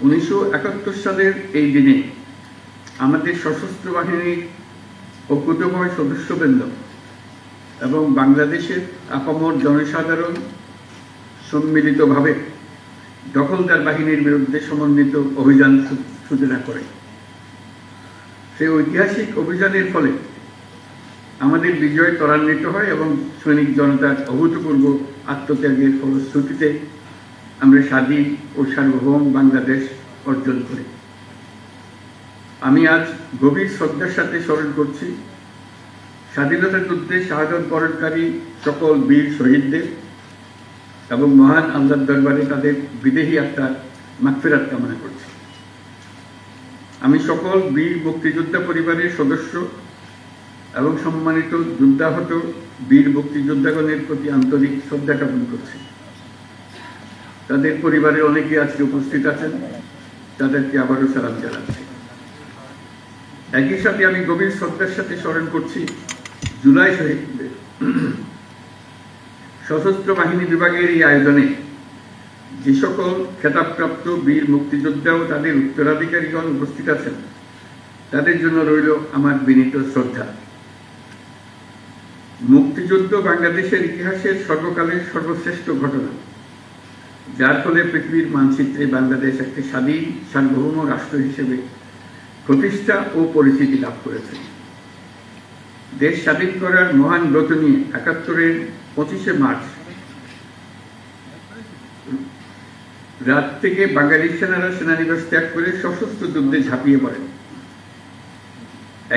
1971 সালের এই দিনে আমাদের সশস্ত্র বাহিনীর ও কুতুবয় সদস্যবৃন্দ এবং বাংলাদেশের আপামর জনসাধারণ সম্মিলিতভাবে দখলদার বাহিনীর বিরুদ্ধে সমন্বিত অভিযান সূচনা করে। সেই ঐতিহাসিক অভিযানের ফলে আমাদের বিজয় ত্বরান্বিত হয় এবং সৈনিক জনতার অভূতপূর্ব আত্মত্যাগের ফলশ্রুতিতে আমরা স্বাধীন ও সার্বভৌম বাংলাদেশ অর্জন করি। আমি আজ গভীর শ্রদ্ধার সাথে স্মরণ করছি স্বাধীনতা যুদ্ধে শাহাদত বরণকারী সকল বীর শহীদদের এবং মহান আল্লাহর দরবারে তাদের বিদেহী আত্মার মাগফিরাত কামনা করছি। আমি সকল বীর মুক্তিযোদ্ধা পরিবারের সদস্য এবং সম্মানিত যুদ্ধাহত বীর মুক্তিযোদ্ধাগণের প্রতি আন্তরিক শ্রদ্ধা জ্ঞাপন করছি। তাদের পরিবারের অনেকে আজকে উপস্থিত আছেন, তাদেরকে আবারও সালাম জানাচ্ছি। একই সাথে আমি গভীর শ্রদ্ধার সাথে স্মরণ করছি জুলাই শহীদদের। সশস্ত্র বাহিনী বিভাগের এই আয়োজনে যে সকল খেতাবপ্রাপ্ত বীর মুক্তিযোদ্ধা ও তাদের উত্তরাধিকারীগণ উপস্থিত আছেন, তাদের জন্য রইল আমার বিনীত শ্রদ্ধা। মুক্তিযুদ্ধ বাংলাদেশের ইতিহাসের সর্বকালের সর্বশ্রেষ্ঠ ঘটনা, যার ফলে পৃথিবীর মানচিত্রে বাংলাদেশ একটি স্বাধীন সার্বভৌম রাষ্ট্র হিসেবে প্রতিষ্ঠা ও পরিচিতি লাভ করেছে। দেশ স্বাধীন করার মহান ব্রত নিয়ে ৭১-এর ২৫শে মার্চ রাত থেকে বাঙালি সেনারা সেনানিবাস ত্যাগ করে সশস্ত্র যুদ্ধে ঝাঁপিয়ে পড়েন।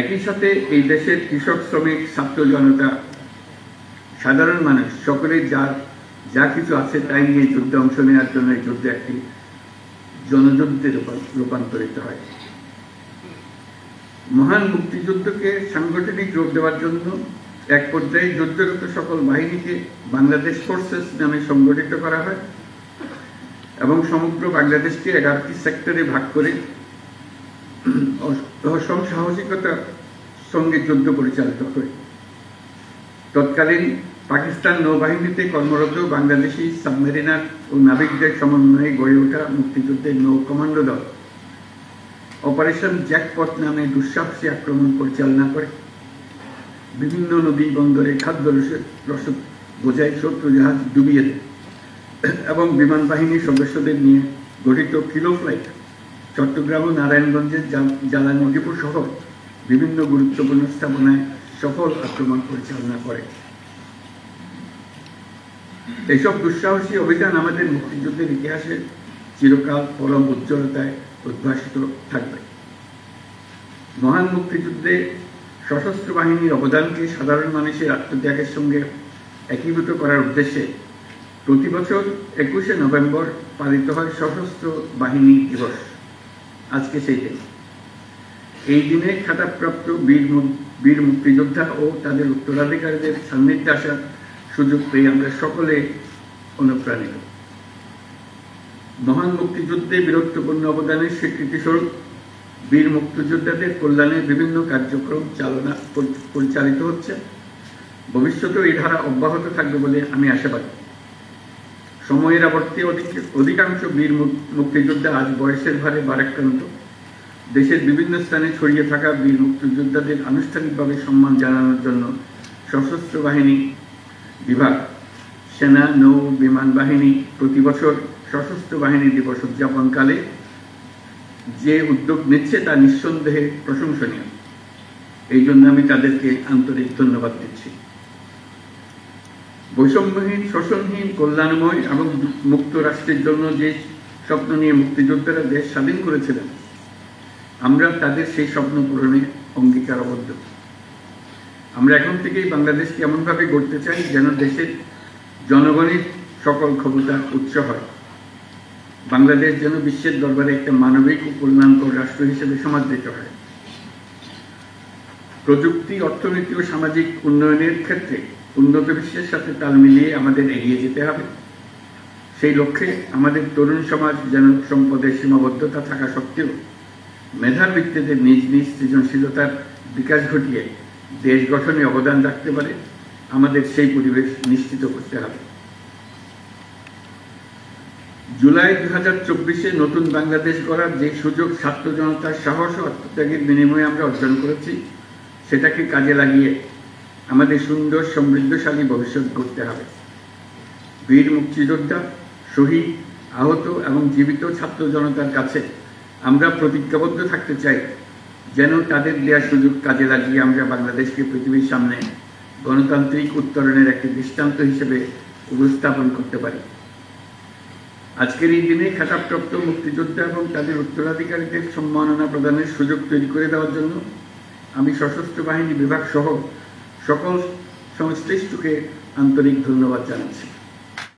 একই সাথে এই দেশের কৃষক, শ্রমিক, ছাত্র জনতা, সাধারণ মানুষ সকলেই যা কিছু আছে তাই নিয়ে যুদ্ধে অংশ নেওয়ার জন্য এই যুদ্ধে একটি জনযুদ্ধে রূপান্তরিত হয়। মহান মুক্তিযুদ্ধকে সাংগঠনিক রূপ দেওয়ার জন্য এক পর্যায়ে যুদ্ধরত সকল বাহিনীকে বাংলাদেশ ফোর্সেস নামে সংগঠিত করা হয় এবং সমগ্র বাংলাদেশকে 11টি সেক্টরে ভাগ করে অসম সাহসিকতার সঙ্গে যুদ্ধ পরিচালিত হয়। তৎকালীন পাকিস্তান নৌবাহিনীতে কর্মরত বাংলাদেশি সাবমেরিনার ও নাবিকদের সমন্বয়ে গড়ে ওঠা মুক্তিযুদ্ধের নৌ কমান্ডো দল অপারেশন জ্যাকপট নামে দুঃসাহসী আক্রমণ পরিচালনা করে বিভিন্ন নদী বন্দরে খাদ্য রসদ বোঝাই শত্রু জাহাজ ডুবিয়ে দেয় এবং বিমান বাহিনীর সদস্যদের নিয়ে গঠিত কিলো ফ্লাইট চট্টগ্রাম ও নারায়ণগঞ্জের জ্বালানি ডিপো সহ বিভিন্ন গুরুত্বপূর্ণ স্থাপনায় সফল আক্রমণ পরিচালনা করে। এইসব দুঃসাহসী অভিযান আমাদের মুক্তিযুদ্ধের ইতিহাসে চিরকাল পরম উজ্জ্বলতায় উদ্ভাসিত থাকবে। মহান মুক্তিযুদ্ধে সশস্ত্র বাহিনীর অবদানকে সাধারণ মানুষের আত্মত্যাগের সঙ্গে একীভূত করার উদ্দেশ্যে প্রতি বছর 21শে নভেম্বর পালিত হয় সশস্ত্র বাহিনী দিবস। আজকে সেই দিন। এই দিনে খেতাবপ্রাপ্ত বীর মুক্তিযোদ্ধা ও তাদের উত্তরাধিকারীদের সান্নিধ্যে আসার সুযোগ পেয়ে আমরা সকলে অনুপ্রাণিত। মহান মুক্তিযুদ্ধে বীরত্বপূর্ণ অবদানের স্বীকৃতিস্বরূপ বীর মুক্তিযোদ্ধাদের কল্যাণে বিভিন্ন কার্যক্রম পরিচালিত হচ্ছে। ভবিষ্যতেও এই ধারা অব্যাহত থাকবে বলে আমি আশাবাদী। সময়ের আবর্তে অধিকাংশ বীর মুক্তিযোদ্ধা আজ বয়সের ভারে ভারাক্রান্ত। দেশের বিভিন্ন স্থানে ছড়িয়ে থাকা বীর মুক্তিযোদ্ধাদের আনুষ্ঠানিকভাবে সম্মান জানানোর জন্য সশস্ত্র বাহিনী বিভাগ, সেনা, নৌ, বিমান বাহিনী প্রতি বছর সশস্ত্র বাহিনী দিবস উদযাপনকালে যে উদ্যোগ নিচ্ছে তা নিঃসন্দেহে প্রশংসনীয়। এই জন্য আমি তাদেরকে আন্তরিক ধন্যবাদ দিচ্ছি। বৈষম্যহীন, শোষণহীন, কল্যাণময় এবং মুক্ত রাষ্ট্রের জন্য যে স্বপ্ন নিয়ে মুক্তিযোদ্ধারা দেশ স্বাধীন করেছিলেন, আমরা তাদের সেই স্বপ্ন পূরণে অঙ্গীকারবদ্ধ। আমরা এখন থেকেই বাংলাদেশকে এমনভাবে গড়তে চাই যেন দেশের জনগণের সকল ক্ষমতার উৎস হয়। বাংলাদেশ যেন বিশ্বের দরবারে একটা মানবিক ও কল্যাণকর রাষ্ট্র হিসেবে সমাদৃত হয়। প্রযুক্তি, অর্থনীতি ও সামাজিক উন্নয়নের ক্ষেত্রে উন্নত বিশ্বের সাথে তাল মিলিয়ে আমাদের এগিয়ে যেতে হবে। সেই লক্ষ্যে আমাদের তরুণ সমাজ যেন সম্পদের সীমাবদ্ধতা থাকা সত্ত্বেও মেধার ভিত্তিতে নিজ নিজ সৃজনশীলতার বিকাশ ঘটিয়ে দেশ গঠনে অবদান রাখতে পারে, আমাদের সেই পরিবেশ নিশ্চিত করতে হবে। জুলাই 2024-এ নতুন বাংলাদেশ গড়ার যে সুযোগ ছাত্র জনতার সাহস ও আত্মত্যাগের বিনিময়ে আমরা অর্জন করেছি, সেটাকে কাজে লাগিয়ে আমাদের সুন্দর সমৃদ্ধশালী ভবিষ্যৎ গড়তে হবে। বীর মুক্তিযোদ্ধা, শহীদ, আহত এবং জীবিত ছাত্র জনতার কাছে আমরা প্রতিজ্ঞাবদ্ধ থাকতে চাই, যেন তাদের দেওয়া সুযোগ কাজে লাগিয়ে আমরা বাংলাদেশকে পৃথিবীর সামনে গণতান্ত্রিক উত্তরণের একটি দৃষ্টান্ত হিসেবে উপস্থাপন করতে পারি। আজকের এই দিনে খেতাবপ্রাপ্ত মুক্তিযোদ্ধা এবং তাদের উত্তরাধিকারীদের সম্মাননা প্রদানের সুযোগ তৈরি করে দেওয়ার জন্য আমি সশস্ত্র বাহিনী বিভাগ সহ সকল সংশ্লিষ্টকে আন্তরিক ধন্যবাদ জানাচ্ছি।